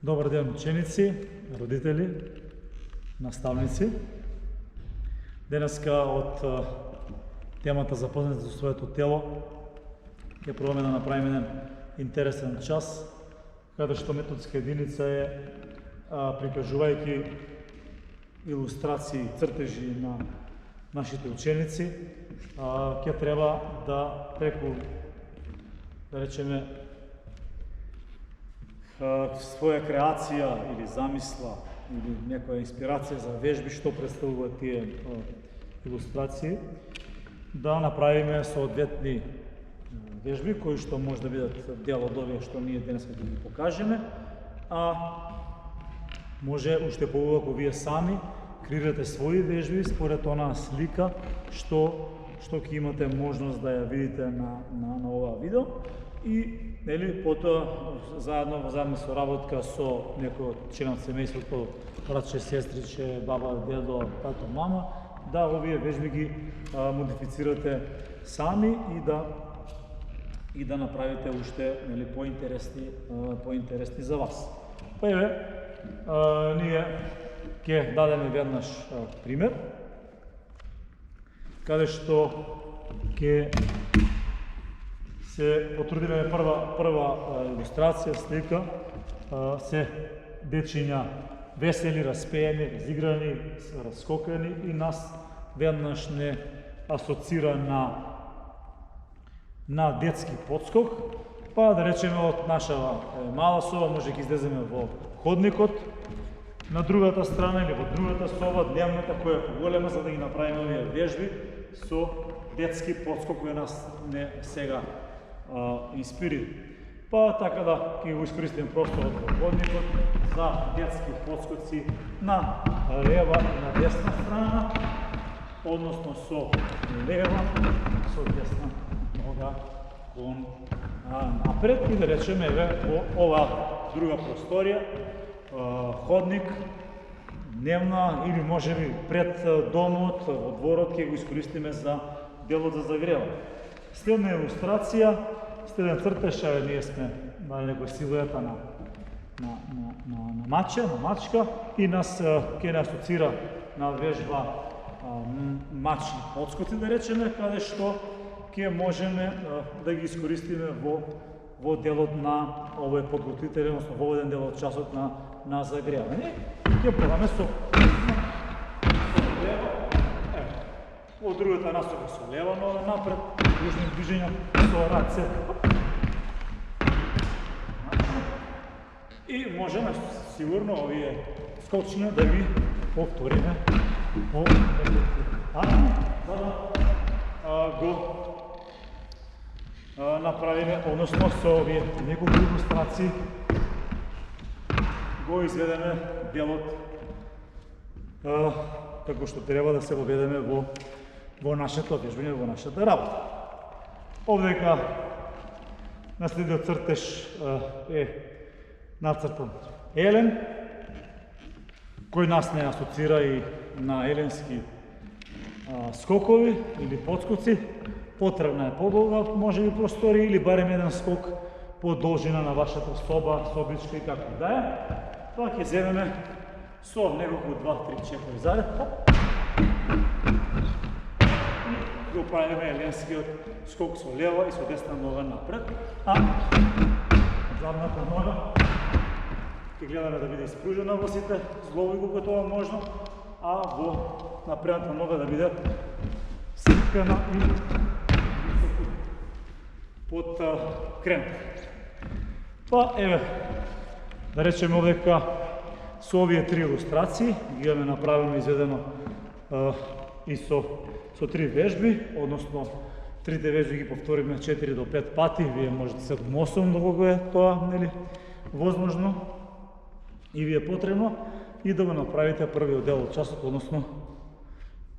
Добър ден, ученици, родители, наставници. Денеска от темата за познати за своето тело ќе пробаме да направим еден интересен час, каде што методска единица е прикажувајќи илустрации, цртежи на нашите ученици, ќе треба да преку, да речеме, своја креација или замисла или некоја инспирација за вежби што представуваат тие илустрации, да направиме соодветни вежби кои што може да бидат дел од овие што ние денес ќе ги покажеме, а може уште поубаво ако вие сами креирате своји вежби според онаа слика што ќе имате можност да ја видите на оваа видео. И потоа заедно со работка со некој од членот семејството, братче, сестриче, баба, дедо, тато, мама, да овие вежби ги модифицирате сами и да направите уште поинтересни за вас. Па еве, ние ќе дадеме веднаш пример, каде што ќе се потрудиме прва илустрација, слика, се дечиња весели, распеени, разиграни, раскокани и нас веднаш не асоцира на детски подскок, па да речеме од нашава мала соба може ќе излеземе во ходникот, на другата страна или во другата соба, дневната која е поголема, за да ги направиме овие вежби со детски подскок кој нас не сега инспирира. Па така да ќе го искористиме просторот во ходникот за детски подскоци на лева и на десна страна, односно со лева, со десна нога кон напред и да речеме еве во ова друга просторија, ходник, дневна или можеби пред домот, во дворот ќе го искористиме за делот за загревање. Следна илустрација, следен цртеж, ние сме дали некој силуета на мачка и нас ќе не асоцира на вежба мачни подскоци, да речеме, каде што ќе можеме да ги искористиме во делот на овој подготвителен, односно во овој дел од часот на загревање. Ќе пробаме со лева, во другата насока со лева нога напред, кружни движења со раце. И можеме сигурно овие скочња да ги повториме по неколку пати, за да го направиме, односно со овие неколку илустрации го изведеме делот како што треба да се воведеме во нашето вежбање, во нашата работа. Овдека на следниот цртеж е нацртан елен, кој нас не асоцира и на еленски скокови или подскоци. Потребна е подолга, може би просторија или барем еден скок по должина на вашата соба, собичка и како да е. Тоа ќе земеме со неколку 2-3-4 заред. Го правиме еленскиот скок со лева и со десна нога напред, а задната нога ќе гледаме да биде испружена во сите зглоби колку тоа можно, а во напредната нога да биде сипкана и под крем. Па еве, да речеме овдека со овие три илустрации ги имаме направено изведено и со три вежби, односно трите вежби ги повториме 4 до 5 пати, вие можете 7-8 доколку е тоа, возможно и ви е потребно, и да го направите првиот дел од часот, односно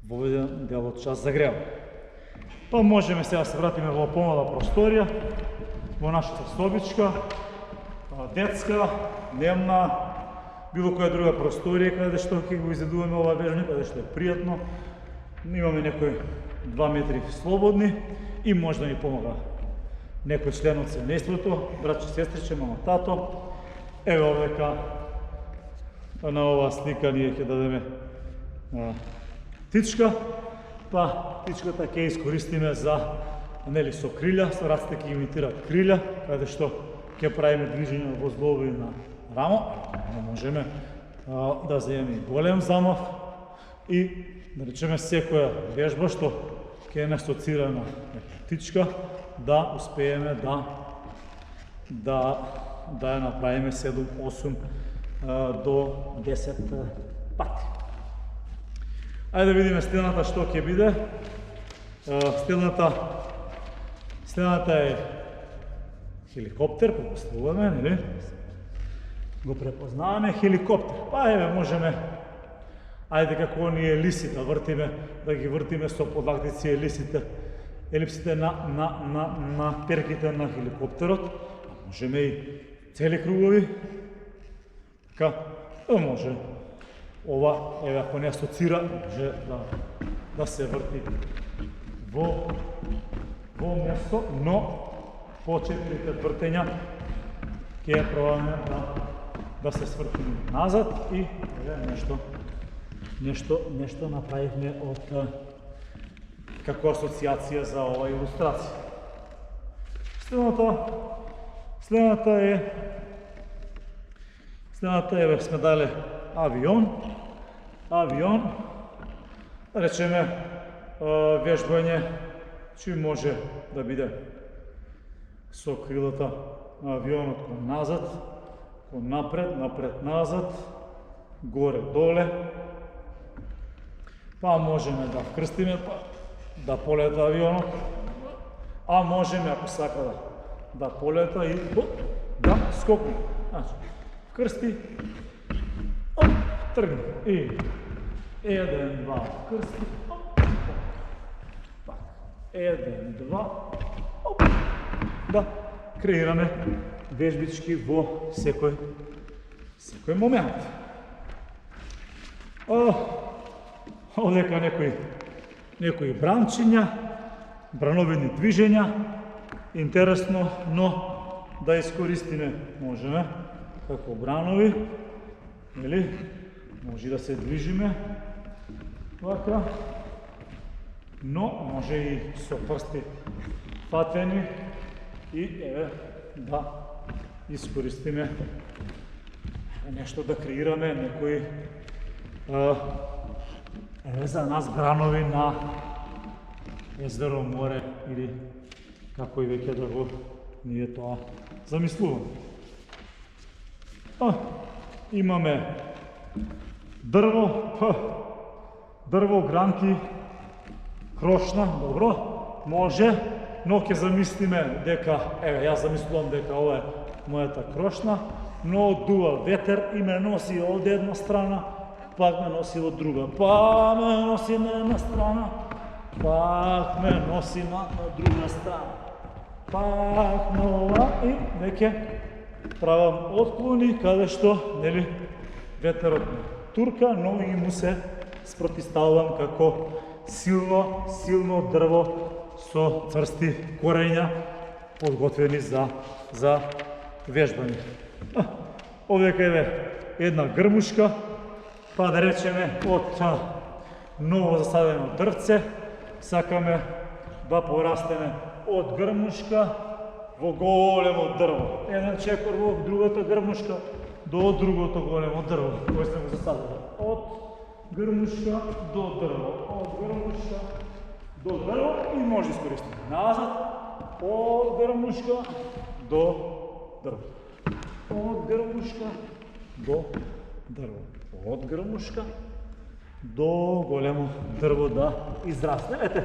воведен дел од час загревање. Па можеме сега да се вратиме во помала просторија, во нашата собичка, детска, дневна, било која друга просторија каде што ќе го изедуваме ова вежбање, каде што е пријатно. Имаме некои 2 метри слободни и може да ни помага некој член од семејството, братче, сестриче, мама, тато. Еве овдека на оваа слика ние ќе дадеме тичка, па тичката ќе искористиме за нели со крилја, со раците ќе имитираат крилја, каде што ќе правиме движење во злови на рамо, можеме да земеме и голем замах и да речеме секоја вежба што ќе не асоцира на тичка, да успееме да ја направиме 7, 8 до 10 пати. Ајде да видиме стената што ќе биде. Стената е хеликоптер, предпоставуваме, нели? Го препознаваме хеликоптер. Па еве можеме, ајде како оние лиси да вртиме, да ги вртиме со подлактици елипсите на перките на хеликоптерот. Можеме и цели кругови. Така, може. Ова, еве, ако не асоцира, може да се врти во место, но по 4 вртења ќе пробаме да се свртиме назад и нешто направивме од како асоциација за оваа илустрација. Следната еве сме дали авион, речеме вежбање, че може да биде со крилата на авионот кон назад, кон напред, назад, горе, доле, па можеме да вкрстиме, па да полета авионот, а можеме, ако сака да полета и да скокне. Значи, вкрсти, тргне и 1, 2, вкрсти, 1, 2, да креираме вежбички во секој момент. Овдека некои бранчиња, брановидни движења, интересно, но да искористиме можеме како бранови, или може да се движиме вака, но може и со прсти фатени и еве да искористиме нешто да креираме некои еве за нас бранови на езеро, море или како и веќе да го ние тоа замислуваме. Имаме дрво, гранки, крошна, добро, може, но ќе замислиме дека, еве, јас замислувам дека ова е мојата крошна, но дува ветер и ме носи овде една страна, пак ме носи во друга, па ме носи на една страна, пак ме носи на друга страна, пак на ова и веќе правам отклони каде што, нели, ветерот ме турка, но и му се спротиставувам како силно дрво со цврсти корења, подготвени за вежбање. Овдека еве една грмушка, па да речеме од ново засадено дрвце, сакаме да порастеме од грмушка во големо дрво. Еден чекор во другата грмушка до другото големо дрво, кој сме го засадили. Од грмушка до дрво, од грмушка до дрво и може да искористиме назад, од грмушка до дрво, од грмушка до дрво, од грмушка до големо дрво да израсне. Ете,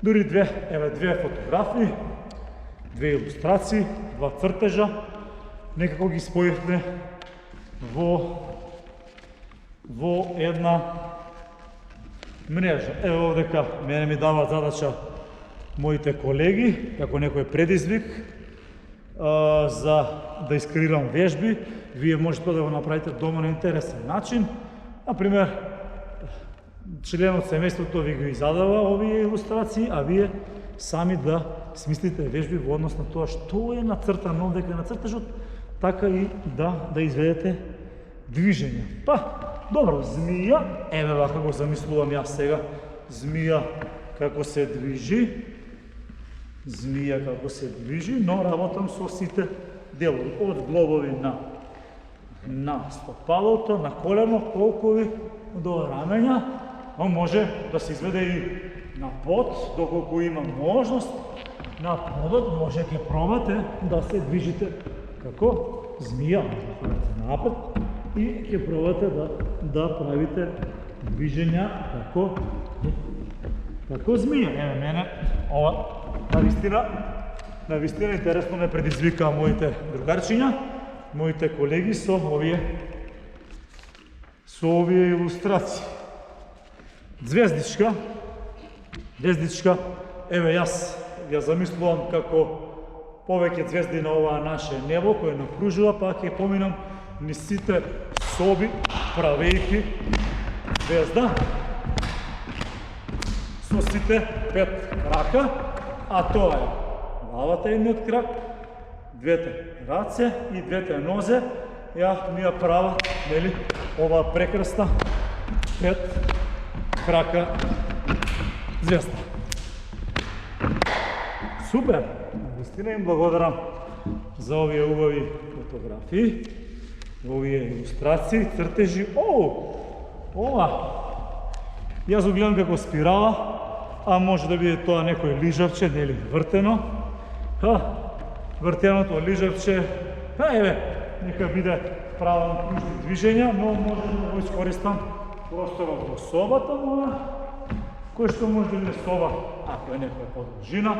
дури две фотографии, две илустрации, два цртежа, некако ги споивме во една мрежа. Еве овдека мене ми даваат задача моите колеги, како некој предизвик, за да искреирам вежби. Вие можете да го направите дома на интересен начин. Например, членот семејството ви ги задава овие илустрации, а вие сами да смислите вежби во однос на тоа што е нацртано овдека на цртежот, така и да изведете движење. Па, добро, змија, еве вака го замислувам јас сега, змија како се движи, но работам со сите делови, од глобови на стопалото, на колено, колкови, до рамења, но може да се изведе и на под, доколку има можност, на подот може ќе пробате да се движите како змија, напред, и ќе пробате да правите движења како змија. Еве мене ова навистина интересно ме предизвика моите другарчиња, моите колеги со овие илустрации. Звездичка, еве јас ја замислувам како повеќе звезди на ова наше небо кое накружува, па ќе поминам низ сите соби правејќи звезда со сите 5 крака, а тоа е главата едниот крак, двете раце и двете нозе, ми ја прават, нели, ова прекрасна 5 крака звезда. Супер! Вистина им благодарам за овие убави фотографии, овие илустрации, цртежи. Ова! Јас го гледам како спирала, а може да биде тоа некој лижавче, нели, вртено. Вртеното лижавче, еве, нека биде правам кружни движења, но може да го искористам просторот во собата моја, кој што може да биде соба, ако е некоја подржина,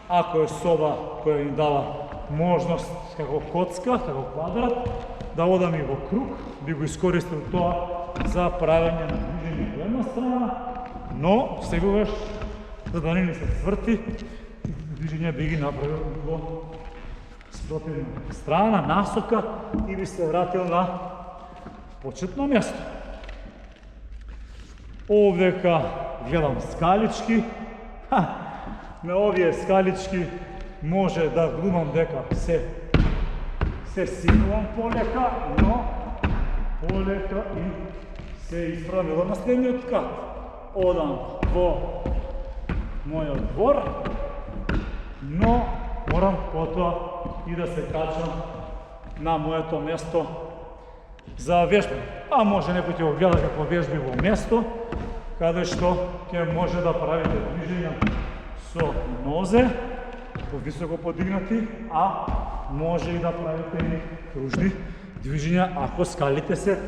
ако е соба која ни дава можност како коцка, како квадрат, да одам и во круг, би го искористил тоа за правење на движење во една страна, но сегогаш, за да не ни се сврти, движење би ги направил во спротивна страна, насока и би се вратил на почетно место. Овдека гледам скалички. На овие скалички може да глумам дека се синувам полека, но полека и се исправилам на следниот кат. Одам во мојот двор, но морам потоа и да се качам на моето место за вежбање. А може некој ќе го гледа како вежби во место, каде што ќе може да правите движења со нозе, повисоко подигнати, а може и да правите и кружни движења ако скалите се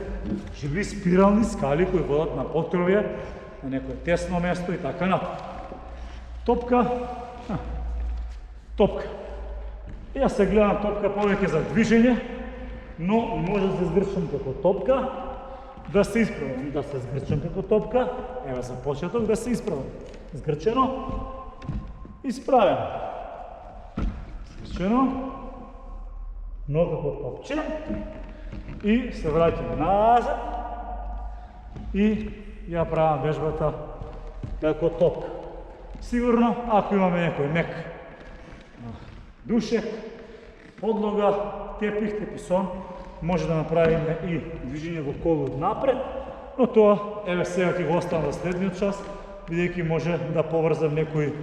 живи спирални скали кои водат на поткровје, на некое тесно место и така натаму. Топка. Јас се гледам топка повеќе за движење, но може да се згрчам како топка, да се исправам, да се згрчам како топка, еве за почеток да се исправам. Згрчено, исправено. Згрчено, но како топче и се враќам назад и ја правам вежбата како топка. Сигурно, ако имаме некој мек душек, подлога, теписон, може да направиме и движење во колу напред, но тоа, еве сега ќе го оставам за следниот час, бидејќи може да поврзам некој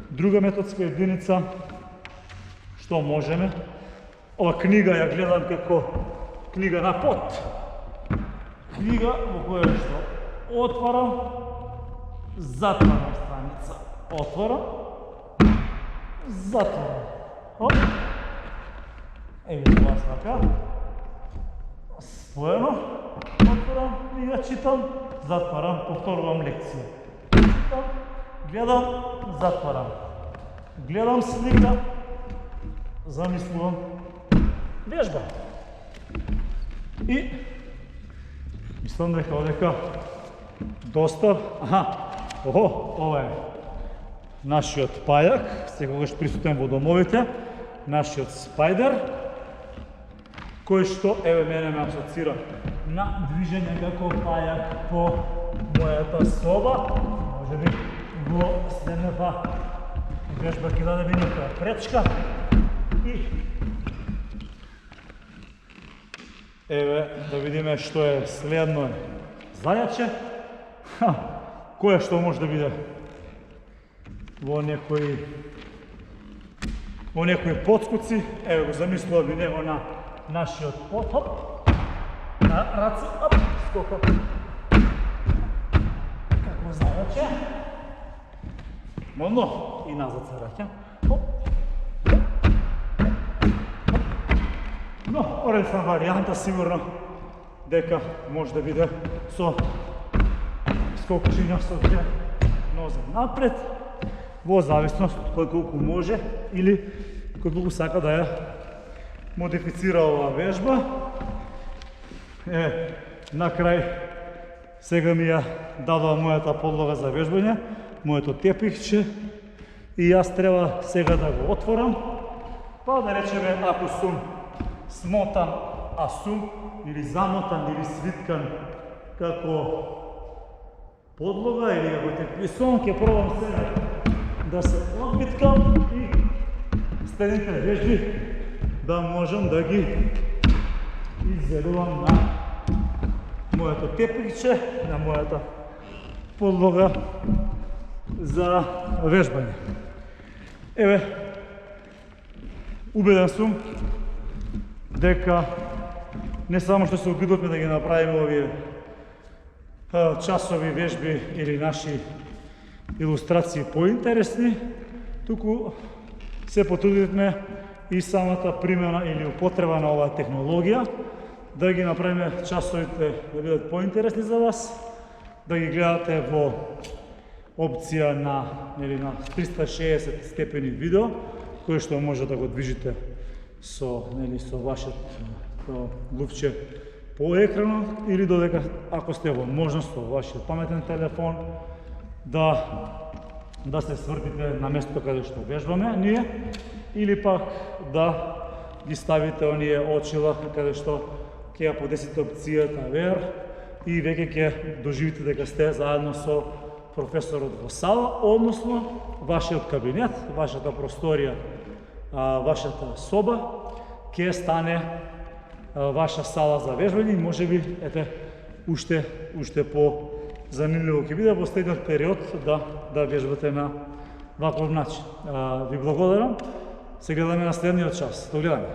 друга методска единица, што можеме. Ова книга ја гледам како книга на пот. Книга во која што отварам, затварам страница, отварам, затварам. Еве тоа така. Споено, отварам и ја читам, затварам, повторувам лекција. Читам, гледам, затварам. Гледам слика, замислувам, вежба. И мислам дека одека доста, ова е нашиот пајак, секогаш присутен во домовите, нашиот спајдер, кој што, еве мене ме асоцира на движење како пајак по мојата соба, може би во следната вежба ќе даде ми некоја пречка и Еве, да видиме што е следно зајаче. Кој што може да биде во некои подскуци. Еве го замислува би него на нашиот потоп. На раце, оп, скока. Како зајаче. Модно и назад се враќам. Но, оредна варијанта сигурно дека може да биде со скокчиња со две нозе напред, во зависност кој колку може или кој колку сака да ја модифицира оваа вежба. На крај сега ми ја дадува мојата подлога за вежбање, моето тепихче, и јас треба сега да го отворам, па да речеме ако сум смотан, а сум или замотан или свиткан како подлога или како теписон, ќе пробам сега да се одбиткам и следните вежби да можам да ги иззедувам на моето тепихче, на мојата подлога за вежбање. Еве, убеден сум дека не само што се обидовме да ги направиме овие часови вежби или наши илустрации поинтересни, туку се потрудивме и самата примена или употреба на оваа технологија да ги направиме часовите да бидат поинтересни за вас, да ги гледате во опција на 360 степени видео, кој што може да го движите со вашето лупче по екранот, или додека ако сте во можност со вашиот паметен телефон да се свртите на местото каде што вежбаме ние, или пак да ги ставите оние очила каде што ќе ја подесите опцијата VR и веќе ќе доживите дека сте заедно со професорот во сала, односно вашиот кабинет, вашата просторија, вашата соба ќе стане ваша сала за вежбање и можеби уште по занимливо ќе биде во следниот период да вежбате на ваков начин. Ви благодарам. Се гледаме на следниот час. До гледане.